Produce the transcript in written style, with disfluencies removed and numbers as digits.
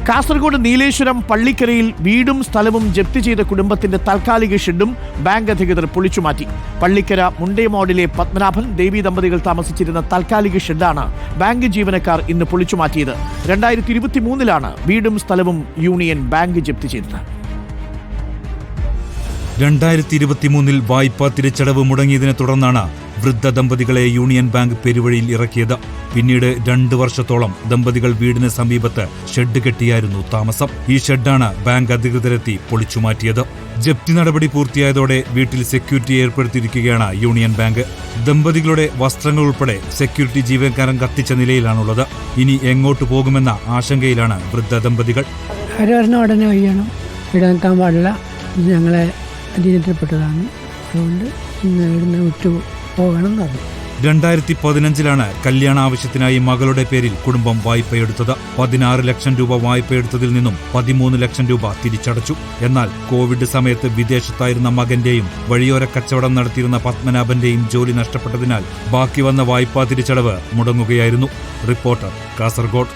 കാസർഗോഡ് നീലേശ്വരം പള്ളിക്കരയിൽ വീടും സ്ഥലവും ജപ്തി ചെയ്ത കുടുംബത്തിന്റെ താൽക്കാലിക ഷെഡും ബാങ്ക് അധികൃതർ പൊളിച്ചുമാറ്റി. പള്ളിക്കര മുണ്ടേ മോഡിലെ പത്മനാഭൻ ദേവി ദമ്പതികൾ താമസിച്ചിരുന്ന താൽക്കാലിക ഷെഡാണ് ബാങ്ക് ജീവനക്കാർ ഇന്ന് പൊളിച്ചുമാറ്റിയത്. 2023 വീടും സ്ഥലവും യൂണിയൻ ബാങ്ക് ജപ്തി ചെയ്തത്. 2023 വായ്പാ തിരിച്ചടവ് മുടങ്ങിയതിനെ തുടർന്നാണ് വൃദ്ധ ദമ്പതികളെ യൂണിയൻ ബാങ്ക് പെരുവഴിയിൽ ഇറക്കിയത്. പിന്നീട് 2 വർഷത്തോളം ദമ്പതികൾ വീടിന് സമീപത്ത് ഷെഡ് കെട്ടിയായിരുന്നു താമസം. ഈ ഷെഡാണ് ബാങ്ക് അധികൃതരെത്തി പൊളിച്ചുമാറ്റിയത്. ജപ്തി നടപടി പൂർത്തിയായതോടെ വീട്ടിൽ സെക്യൂരിറ്റി ഏർപ്പെടുത്തിയിരിക്കുകയാണ് യൂണിയൻ ബാങ്ക്. ദമ്പതികളുടെ വസ്ത്രങ്ങൾ ഉൾപ്പെടെ സെക്യൂരിറ്റി ജീവനക്കാരൻ കത്തിച്ച നിലയിലാണുള്ളത്. ഇനി എങ്ങോട്ട് പോകുമെന്ന ആശങ്കയിലാണ് വൃദ്ധ ദമ്പതികൾ. ഉടനെ കഴിയണം, ഇടാൻ പാടില്ല, ഞങ്ങളെ അധീനത്തിൽപ്പെട്ടതാണ്, അതുകൊണ്ട് ഇവിടുന്ന് വിട്ടു പോകണം എന്ന് പറഞ്ഞു. 2015 കല്യാണ ആവശ്യത്തിനായി മകളുടെ പേരിൽ കുടുംബം വായ്പയെടുത്തത്. 16 ലക്ഷം രൂപ വായ്പയെടുത്തതിൽ നിന്നും 13 ലക്ഷം രൂപ തിരിച്ചടച്ചു. എന്നാൽ കോവിഡ് സമയത്ത് വിദേശത്തായിരുന്ന മകന്റെയും വഴിയോര കച്ചവടം നടത്തിയിരുന്ന പത്മനാഭന്റെയും ജോലി നഷ്ടപ്പെട്ടതിനാൽ ബാക്കി വന്ന വായ്പാ തിരിച്ചടവ് മുടങ്ങുകയായിരുന്നു. റിപ്പോർട്ടർ, കാസർഗോഡ്.